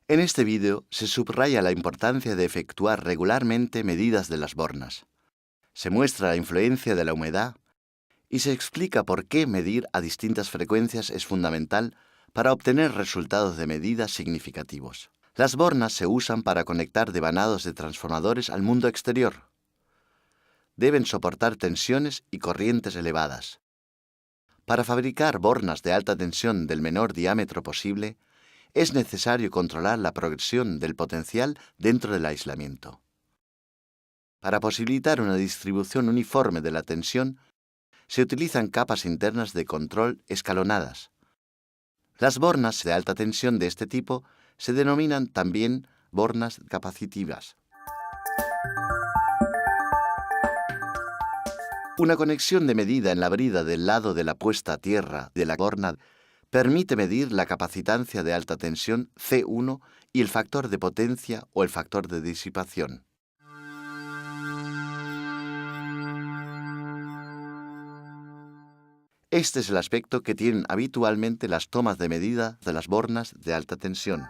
En este vídeo se subraya la importancia de efectuar regularmente medidas de las bornas. Se muestra la influencia de la humedad y se explica por qué medir a distintas frecuencias es fundamental para obtener resultados de medida significativos. Las bornas se usan para conectar devanados de transformadores al mundo exterior. Deben soportar tensiones y corrientes elevadas. Para fabricar bornas de alta tensión del menor diámetro posible, es necesario controlar la progresión del potencial dentro del aislamiento. Para posibilitar una distribución uniforme de la tensión, se utilizan capas internas de control escalonadas. Las bornas de alta tensión de este tipo se denominan también bornas capacitivas. Una conexión de medida en la brida del lado de la puesta a tierra de la borna permite medir la capacitancia de alta tensión C1 y el factor de potencia o el factor de disipación. Este es el aspecto que tienen habitualmente las tomas de medida de las bornas de alta tensión.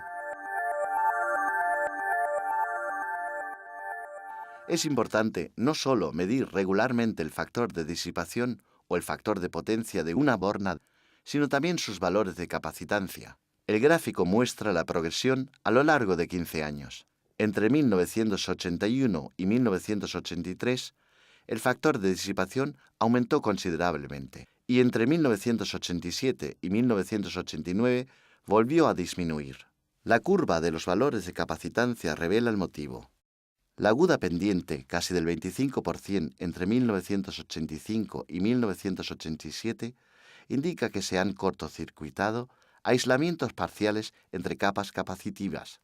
Es importante no solo medir regularmente el factor de disipación o el factor de potencia de una borna, sino también sus valores de capacitancia. El gráfico muestra la progresión a lo largo de 15 años. Entre 1981 y 1983, el factor de disipación aumentó considerablemente, y entre 1987 y 1989 volvió a disminuir. La curva de los valores de capacitancia revela el motivo. La aguda pendiente, casi del 25% entre 1985 y 1987, indica que se han cortocircuitado aislamientos parciales entre capas capacitivas.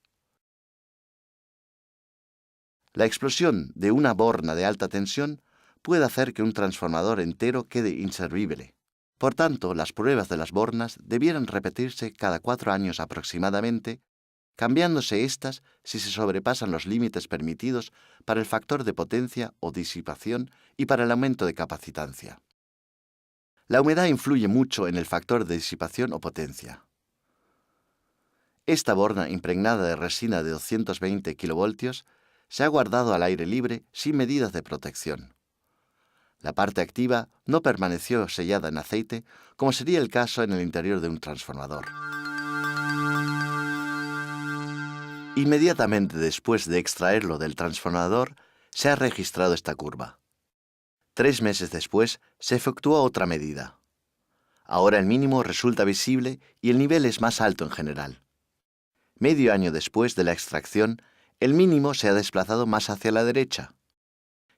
La explosión de una borna de alta tensión puede hacer que un transformador entero quede inservible. Por tanto, las pruebas de las bornas debieran repetirse cada 4 años aproximadamente, cambiándose éstas si se sobrepasan los límites permitidos para el factor de potencia o disipación y para el aumento de capacitancia. La humedad influye mucho en el factor de disipación o potencia. Esta borna impregnada de resina de 220 kilovoltios se ha guardado al aire libre sin medidas de protección. La parte activa no permaneció sellada en aceite, como sería el caso en el interior de un transformador. Inmediatamente después de extraerlo del transformador, se ha registrado esta curva. 3 meses después, se efectuó otra medida. Ahora el mínimo resulta visible y el nivel es más alto en general. Medio año después de la extracción, el mínimo se ha desplazado más hacia la derecha.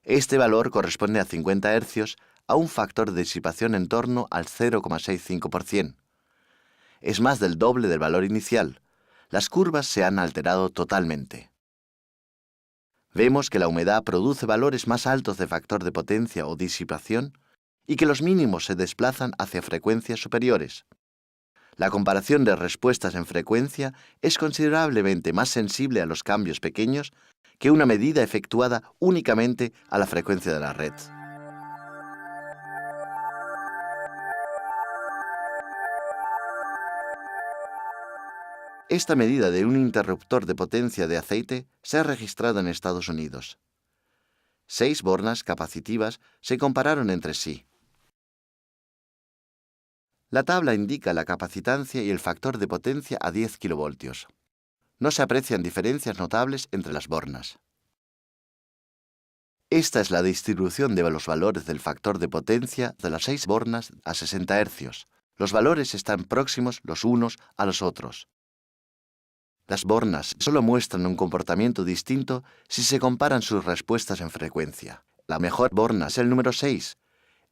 Este valor corresponde a 50 Hz, a un factor de disipación en torno al 0,65%. Es más del doble del valor inicial. Las curvas se han alterado totalmente. Vemos que la humedad produce valores más altos de factor de potencia o disipación y que los mínimos se desplazan hacia frecuencias superiores. La comparación de respuestas en frecuencia es considerablemente más sensible a los cambios pequeños que una medida efectuada únicamente a la frecuencia de la red. Esta medida de un interruptor de potencia de aceite se ha registrado en Estados Unidos. 6 bornas capacitivas se compararon entre sí. La tabla indica la capacitancia y el factor de potencia a 10 kilovoltios. No se aprecian diferencias notables entre las bornas. Esta es la distribución de los valores del factor de potencia de las 6 bornas a 60 Hz. Los valores están próximos los unos a los otros. Las bornas solo muestran un comportamiento distinto si se comparan sus respuestas en frecuencia. La mejor borna es el número 6.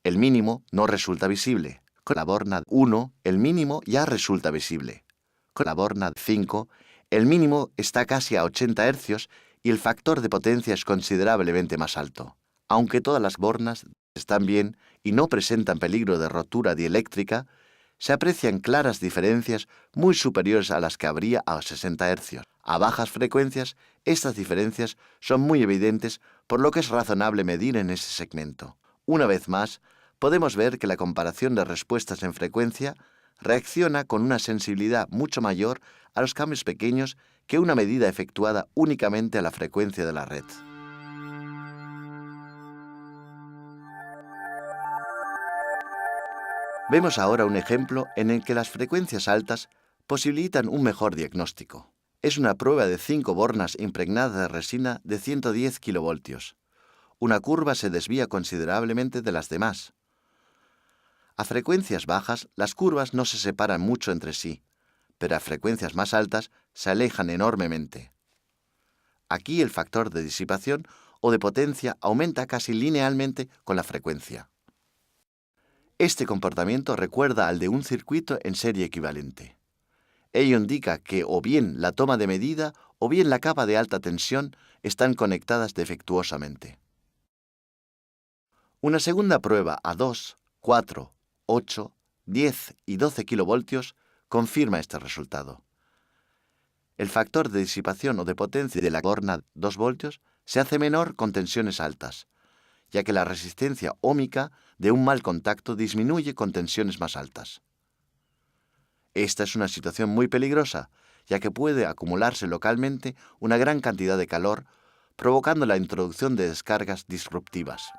El mínimo no resulta visible. Con la borna 1, el mínimo ya resulta visible. Con la borna 5, el mínimo está casi a 80 Hz y el factor de potencia es considerablemente más alto. Aunque todas las bornas están bien y no presentan peligro de rotura dieléctrica, se aprecian claras diferencias muy superiores a las que habría a 60 Hz. A bajas frecuencias, estas diferencias son muy evidentes, por lo que es razonable medir en ese segmento. Una vez más, podemos ver que la comparación de respuestas en frecuencia reacciona con una sensibilidad mucho mayor a los cambios pequeños que una medida efectuada únicamente a la frecuencia de la red. Vemos ahora un ejemplo en el que las frecuencias altas posibilitan un mejor diagnóstico. Es una prueba de 5 bornas impregnadas de resina de 110 kilovoltios. Una curva se desvía considerablemente de las demás. A frecuencias bajas, las curvas no se separan mucho entre sí, pero a frecuencias más altas se alejan enormemente. Aquí el factor de disipación o de potencia aumenta casi linealmente con la frecuencia. Este comportamiento recuerda al de un circuito en serie equivalente. Ello indica que o bien la toma de medida o bien la capa de alta tensión están conectadas defectuosamente. Una segunda prueba a 2, 4, 8, 10 y 12 kilovoltios confirma este resultado. El factor de disipación o de potencia de la borna 2 voltios se hace menor con tensiones altas, ya que la resistencia óhmica de un mal contacto disminuye con tensiones más altas. Esta es una situación muy peligrosa, ya que puede acumularse localmente una gran cantidad de calor, provocando la introducción de descargas disruptivas.